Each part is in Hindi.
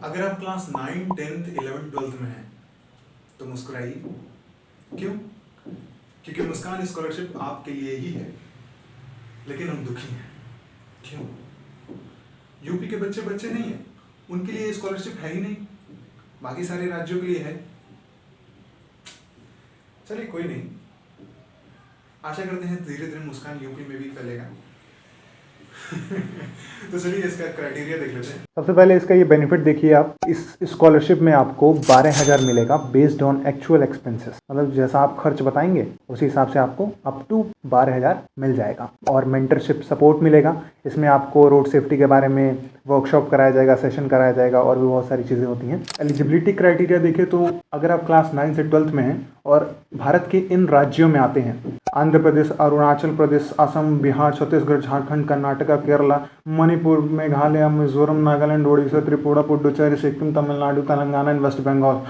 अगर आप क्लास 9, 10th, 11th, 12th में हैं तो मुस्कुराइए। क्यों? क्योंकि मुस्कान स्कॉलरशिप आपके लिए ही है, लेकिन हम दुखी हैं। क्यों? यूपी के बच्चे बच्चे नहीं हैं, उनके लिए स्कॉलरशिप है ही नहीं, बाकी सारे राज्यों के लिए है। चलिए कोई नहीं, आशा करते हैं धीरे धीरे मुस्कान यूपी में भी फैलेगा। तो चलिए इसका क्राइटेरिया देख लेते हैं। सबसे पहले इसका ये बेनिफिट देखिए, आप इस स्कॉलरशिप में आपको 12,000 मिलेगा बेस्ड ऑन एक्चुअल एक्सपेंसेस। मतलब जैसा आप खर्च बताएंगे उसी हिसाब से आपको अप टू 12,000 मिल जाएगा। और मेंटरशिप सपोर्ट मिलेगा, इसमें आपको रोड सेफ्टी के बारे में वर्कशॉप कराया जाएगा, सेशन कराया जाएगा, और भी बहुत सारी चीज़ें होती हैं। एलिजिबिलिटी क्राइटेरिया देखें तो अगर आप क्लास 9 से 12th में हैं और भारत के इन राज्यों में आते हैं, आंध्र प्रदेश, अरुणाचल प्रदेश, असम, बिहार, छत्तीसगढ़, झारखंड, कर्नाटक, केरला, मणिपुर, मेघालय, मिजोरम, नागालैंड, ओडिशा, त्रिपुरा, पुडुचेरी, सिक्किम, तमिलनाडु, तेलंगाना, वेस्ट बंगाल,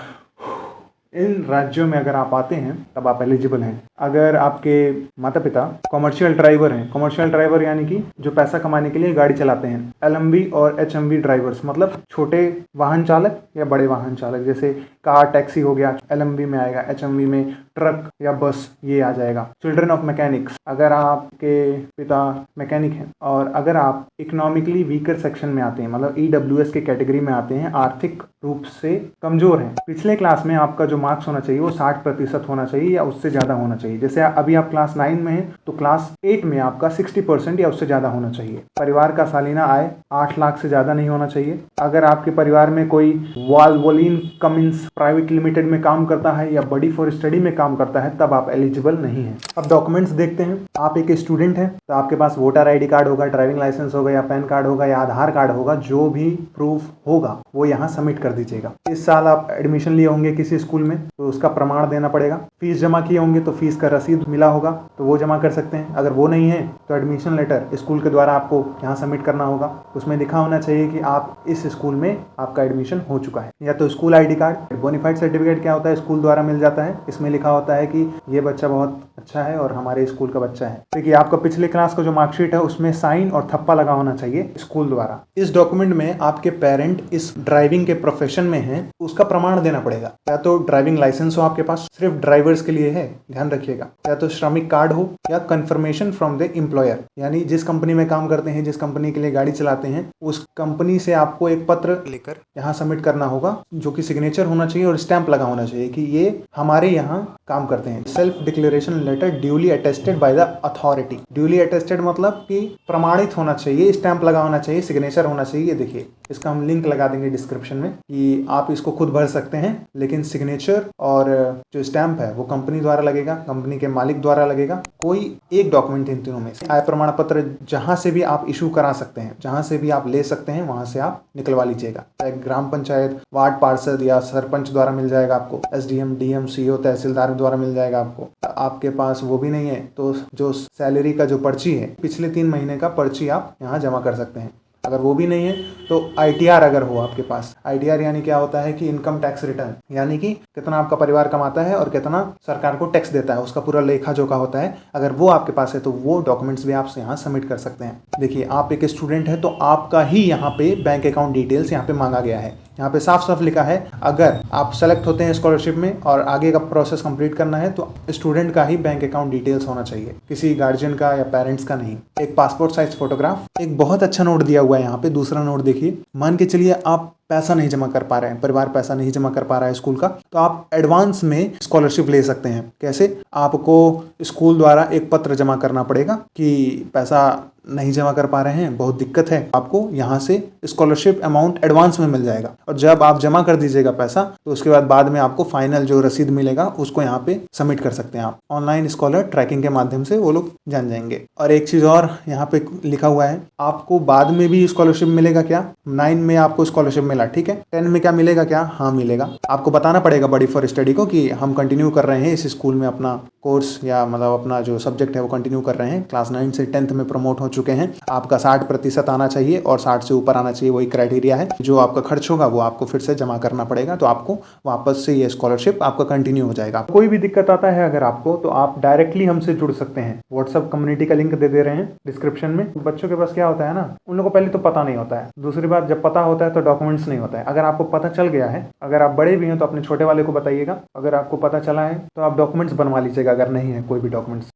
इन राज्यों में अगर आप आते हैं तब आप एलिजिबल हैं। अगर आपके माता पिता कॉमर्शियल ड्राइवर हैं, कॉमर्शियल ड्राइवर यानी कि जो पैसा कमाने के लिए गाड़ी चलाते हैं, एलएमवी और एचएमवी ड्राइवर्स, मतलब छोटे वाहन चालक या बड़े वाहन चालक, जैसे कार, टैक्सी हो गया, एलएमवी में आएगा, एचएमवी में ट्रक या बस ये आ जाएगा। चिल्ड्रन ऑफ मैकेनिक्स, अगर आपके पिता मैकेनिक हैं और अगर आप इकोनॉमिकली वीकर सेक्शन में आते हैं, मतलब ईडब्ल्यूएस के कैटेगरी में आते हैं, आर्थिक रूप से कमजोर हैं, पिछले क्लास में आपका जो मार्क्स होना चाहिए वो 60% होना चाहिए या उससे ज़्यादा होना चाहिए। जैसे अभी आप क्लास 9 में हैं तो क्लास 8 में आपका 60% या उससे ज़्यादा होना चाहिए। परिवार का सालाना आय 8 लाख से ज़्यादा नहीं होना चाहिए। अगर आपके परिवार में कोई वाल्वोलिन कमिंस प्राइवेट लिमिटेड में काम करता है या बड़ी फॉर स्टडी में काम करता है तब आप एलिजिबल नहीं हैं। अब डॉक्यूमेंट्स देखते हैं। आप एक स्टूडेंट हैं तो आपके पास वोटर आईडी कार्ड होगा, ड्राइविंग लाइसेंस होगा या पैन कार्ड होगा या आधार कार्ड होगा, जो भी प्रूफ होगा वो यहाँ सबमिट कर दीजिएगा। इस साल आप एडमिशन लिए होंगे किसी स्कूल में तो उसका प्रमाण देना पड़ेगा। फीस जमा किए होंगे तो फीस का रसीद मिला होगा तो वो जमा कर सकते हैं। अगर वो नहीं है तो एडमिशन लेटर स्कूल के द्वारा आपको यहाँ सबमिट करना होगा। उसमें लिखा होना चाहिए कि आप इस स्कूल में आपका एडमिशन हो चुका है। या तो school ID card, bonafide certificate क्या होता है, स्कूल द्वारा मिल जाता है। इसमें लिखा होता है कि ये बच्चा बहुत अच्छा है और हमारे स्कूल का बच्चा है। देखिए आपका पिछले क्लास का जो मार्कशीट है उसमें साइन और थप्पा लगा होना चाहिए स्कूल द्वारा। इस डॉक्यूमेंट में आपके पेरेंट इस ड्राइविंग के प्रोफेशन में हैं, उसका प्रमाण देना पड़ेगा। या तो ड्राइविंग लाइसेंस हो आपके पास, सिर्फ ड्राइवर्स के लिए है, ध्यान रखिएगा। या तो श्रमिक कार्ड हो या कंफर्मेशन फ्रॉम द एम्प्लॉयर, यानी जिस कंपनी में काम करते हैं, जिस कंपनी के लिए गाड़ी चलाते हैं, उस कंपनी से आपको एक पत्र लेकर यहाँ सबमिट करना होगा, जो कि सिग्नेचर होना चाहिए और स्टैंप लगा होना चाहिए कि ये हमारे यहाँ काम करते हैं। Self declaration letter duly attested by the authority. Duly attested मतलब कि प्रमाणित होना चाहिए, स्टैंप लगा होना चाहिए, सिग्नेचर होना चाहिए। ये देखिए इसका हम लिंक लगा देंगे डिस्क्रिप्शन में कि आप इसको खुद भर सकते हैं, लेकिन सिग्नेचर और जो स्टैंप है वो कंपनी द्वारा लगेगा, कंपनी के मालिक द्वारा लगेगा। कोई एक डॉक्यूमेंट इन तीनों में से। आय प्रमाण पत्र जहां से भी आप इशू करा सकते हैं, जहां से भी आप ले सकते हैं वहां से आप निकलवा लीजिएगा। चाहे ग्राम पंचायत, वार्ड पार्षद या सरपंच द्वारा मिल जाएगा आपको, एसडीएम, डीएम, सीओ, तहसीलदार द्वारा मिल जाएगा आपको। आपके पास वो भी नहीं है तो जो सैलरी का जो पर्ची है, पिछले 3 महीने का पर्ची आप यहाँ जमा कर सकते हैं। अगर वो भी नहीं है तो आईटीआर अगर हो आपके पास। आईटीआर यानी क्या होता है कि इनकम टैक्स रिटर्न, यानी कि कितना आपका परिवार कमाता है और कितना सरकार को टैक्स देता है, उसका पूरा लेखा जोखा होता है। अगर वो आपके पास है तो वो डॉक्यूमेंट्स भी आप यहाँ सबमिट कर सकते हैं। देखिए आप एक स्टूडेंट है तो आपका ही यहाँ पे बैंक अकाउंट डिटेल्स यहाँ पे मांगा गया है। यहाँ पे साफ साफ लिखा है, अगर आप सेलेक्ट होते हैं स्कॉलरशिप में और आगे का प्रोसेस कंप्लीट करना है तो स्टूडेंट का ही बैंक अकाउंट डिटेल्स होना चाहिए, किसी गार्जियन का या पेरेंट्स का नहीं। एक पासपोर्ट साइज फोटोग्राफ, एक बहुत अच्छा नोट दिया हुआ है यहाँ पे। दूसरा नोट देखिए, मान के चलिए आप पैसा नहीं जमा कर पा रहे हैं, परिवार पैसा नहीं जमा कर पा रहा है स्कूल का, तो आप एडवांस में स्कॉलरशिप ले सकते हैं। कैसे? आपको स्कूल द्वारा एक पत्र जमा करना पड़ेगा कि पैसा नहीं जमा कर पा रहे हैं, बहुत दिक्कत है, आपको यहाँ से स्कॉलरशिप अमाउंट एडवांस में मिल जाएगा। और जब आप जमा कर दीजिएगा पैसा तो उसके बाद में आपको फाइनल जो रसीद मिलेगा उसको यहाँ पे सबमिट कर सकते हैं आप। ऑनलाइन स्कॉलर ट्रैकिंग के माध्यम से वो लोग जान जाएंगे। और एक चीज़ और यहाँ पे लिखा हुआ है, आपको बाद में भी स्कॉलरशिप मिलेगा क्या? 9 में आपको स्कॉलरशिप मिला, ठीक है, 10 में क्या मिलेगा क्या? हाँ मिलेगा। आपको बताना पड़ेगा बड़ी फॉर स्टडी को कि हम कंटिन्यू कर रहे हैं इस स्कूल में अपना कोर्स, या मतलब अपना जो सब्जेक्ट है वो कंटिन्यू कर रहे हैं, क्लास 9 से 10th में प्रमोट हो चुके हैं। आपका 60% आना चाहिए और 60 से ऊपर आना चाहिए, वही क्राइटेरिया है। जो आपका खर्च होगा वो आपको फिर से जमा करना पड़ेगा, तो आपको वापस से ये स्कॉलरशिप आपका कंटिन्यू हो जाएगा। कोई भी दिक्कत आता है अगर आपको, तो आप डायरेक्टली हमसे जुड़ सकते हैं। व्हाट्सएप कम्युनिटी का लिंक दे दे रहे हैं डिस्क्रिप्शन में। बच्चों के पास क्या होता है ना, उन लोगों को पहले तो पता नहीं होता है, दूसरी बात जब पता होता है तो डॉक्यूमेंट्स नहीं होता है। अगर आपको पता चल गया है, अगर आप बड़े भी हैं तो अपने छोटे वाले को बताइएगा, अगर आपको पता चला है तो आप डॉक्यूमेंट्स बनवा लीजिएगा, अगर नहीं है कोई भी डॉक्यूमेंट्स।